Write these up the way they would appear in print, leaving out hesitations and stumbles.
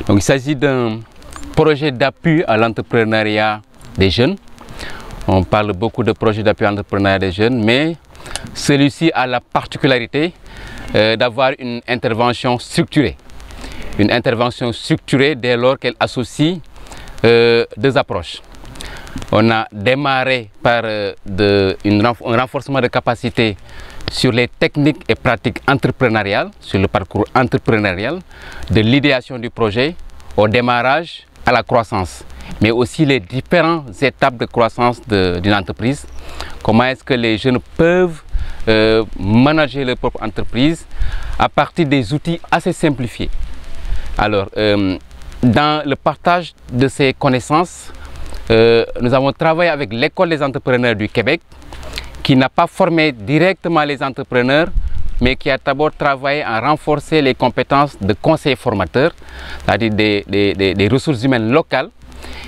Donc, il s'agit d'un projet d'appui à l'entrepreneuriat des jeunes. On parle beaucoup de projets d'appui à l'entrepreneuriat des jeunes, mais celui-ci a la particularité d'avoir une intervention structurée. Une intervention structurée dès lors qu'elle associe deux approches. On a démarré par un renforcement de capacité sur les techniques et pratiques entrepreneuriales, sur le parcours entrepreneurial, de l'idéation du projet au démarrage à la croissance, mais aussi les différentes étapes de croissance d'une entreprise. Comment est-ce que les jeunes peuvent manager leur propre entreprise à partir des outils assez simplifiés. Alors, dans le partage de ces connaissances, nous avons travaillé avec l'École des entrepreneurs du Québec, qui n'a pas formé directement les entrepreneurs, mais qui a d'abord travaillé à renforcer les compétences de conseillers formateurs, c'est-à-dire des ressources humaines locales,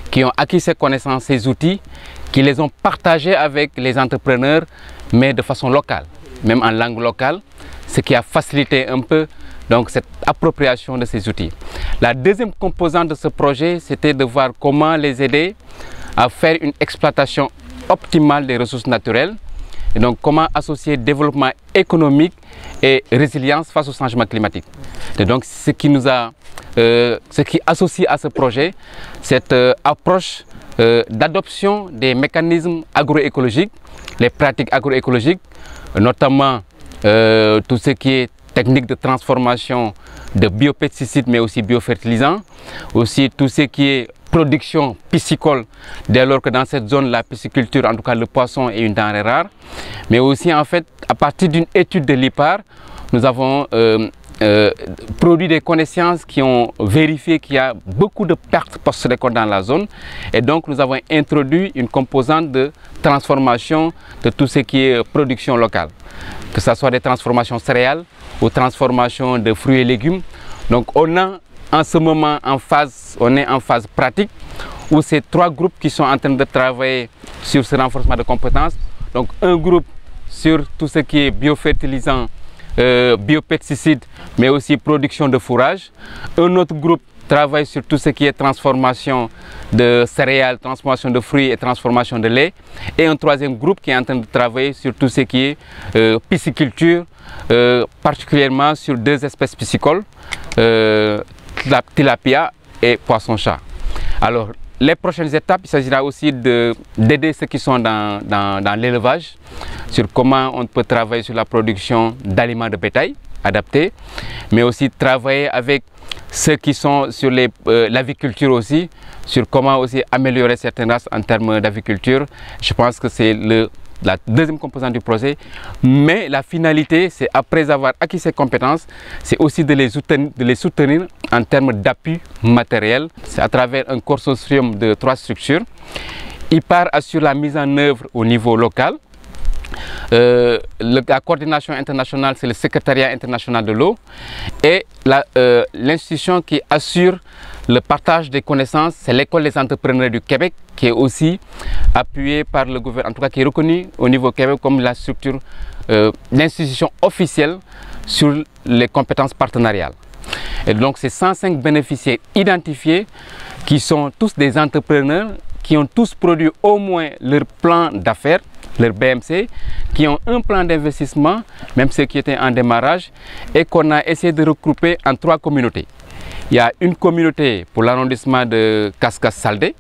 qui ont acquis ces connaissances, ces outils, qui les ont partagés avec les entrepreneurs, mais de façon locale, même en langue locale, ce qui a facilité un peu donc, cette appropriation de ces outils. La deuxième composante de ce projet, c'était de voir comment les aider à faire une exploitation optimale des ressources naturelles, et donc comment associer développement économique et résilience face au changement climatique. Et donc ce qui associe à ce projet, cette approche d'adoption des mécanismes agroécologiques, les pratiques agroécologiques, notamment tout ce qui est technique de transformation de biopesticides mais aussi biofertilisants, aussi tout ce qui est production piscicole, dès lors que dans cette zone la pisciculture, en tout cas le poisson, est une denrée rare, mais aussi en fait à partir d'une étude de l'IPAR, nous avons produit des connaissances qui ont vérifié qu'il y a beaucoup de pertes post-récolte dans la zone, et donc nous avons introduit une composante de transformation de tout ce qui est production locale, que ce soit des transformations céréales ou transformations de fruits et légumes. Donc on a en ce moment on est en phase pratique où ces trois groupes qui sont en train de travailler sur ce renforcement de compétences. Donc un groupe sur tout ce qui est biofertilisant, biopesticides, mais aussi production de fourrage. Un autre groupe travaille sur tout ce qui est transformation de céréales, transformation de fruits et transformation de lait. Et un troisième groupe qui est en train de travailler sur tout ce qui est pisciculture, particulièrement sur deux espèces piscicoles, la tilapia et poisson-chat. Alors, les prochaines étapes, il s'agira aussi d'aider ceux qui sont dans l'élevage, sur comment on peut travailler sur la production d'aliments de bétail adaptés, mais aussi travailler avec ceux qui sont sur l'aviculture aussi, sur comment aussi améliorer certaines races en termes d'aviculture. Je pense que c'est la deuxième composante du projet, mais la finalité, c'est après avoir acquis ces compétences, c'est aussi de les soutenir en termes d'appui matériel. C'est à travers un consortium de 3 structures. IPAR assure la mise en œuvre au niveau local. La coordination internationale, c'est le secrétariat international de l'eau, et l'institution qui assure le partage des connaissances, c'est l'École des entrepreneurs du Québec, qui est aussi appuyée par le gouvernement, en tout cas qui est reconnue au niveau Québec comme la structure, l'institution officielle sur les compétences partenariales. Et donc ces 105 bénéficiaires identifiés, qui sont tous des entrepreneurs, qui ont tous produit au moins leur plan d'affaires, leur BMC, qui ont un plan d'investissement, même ceux qui étaient en démarrage, et qu'on a essayé de regrouper en 3 communautés. Il y a une communauté pour l'arrondissement de Kaskas-Saldé,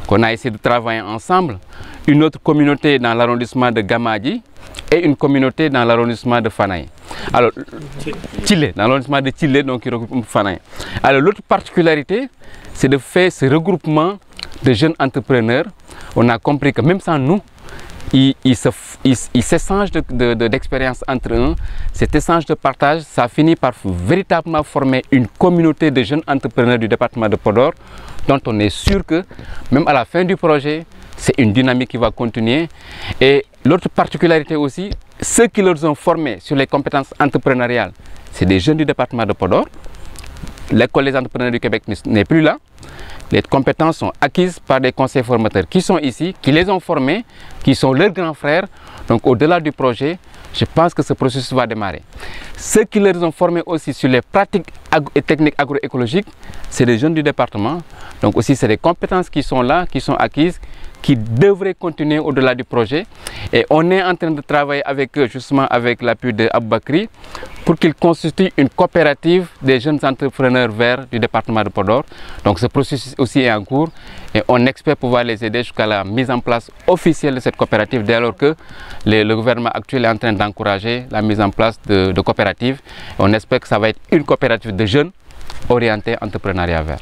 qu'on a essayé de travailler ensemble, une autre communauté dans l'arrondissement de Gamadji et une communauté dans l'arrondissement de Fanaye. Alors, Chile, dans l'arrondissement de Chile, donc qui regroupe Fanaye. Alors, l'autre particularité, c'est de faire ce regroupement de jeunes entrepreneurs. On a compris que même sans nous, ils s'échangent d'expérience entre eux. Cet échange de partage, ça finit par véritablement former une communauté de jeunes entrepreneurs du département de Podor, dont on est sûr que même à la fin du projet, c'est une dynamique qui va continuer. Et l'autre particularité aussi, ceux qui leur ont formés sur les compétences entrepreneuriales, c'est des jeunes du département de Podor. L'École des entrepreneurs du Québec n'est plus là. Les compétences sont acquises par des conseillers formateurs qui sont ici, qui les ont formés, qui sont leurs grands frères. Donc au-delà du projet, je pense que ce processus va démarrer. Ceux qui les ont formés aussi sur les pratiques et techniques agroécologiques, c'est les jeunes du département. Donc aussi c'est des compétences qui sont là, qui sont acquises, qui devraient continuer au-delà du projet. Et on est en train de travailler avec eux, justement avec l'appui de Aboubakri, pour qu'ils constituent une coopérative des jeunes entrepreneurs verts du département de Podor. Donc ce processus aussi est en cours et on espère pouvoir les aider jusqu'à la mise en place officielle de cette coopérative, dès lors que le gouvernement actuel est en train d'encourager la mise en place de coopératives. On espère que ça va être une coopérative de jeunes orientée entrepreneuriat vert.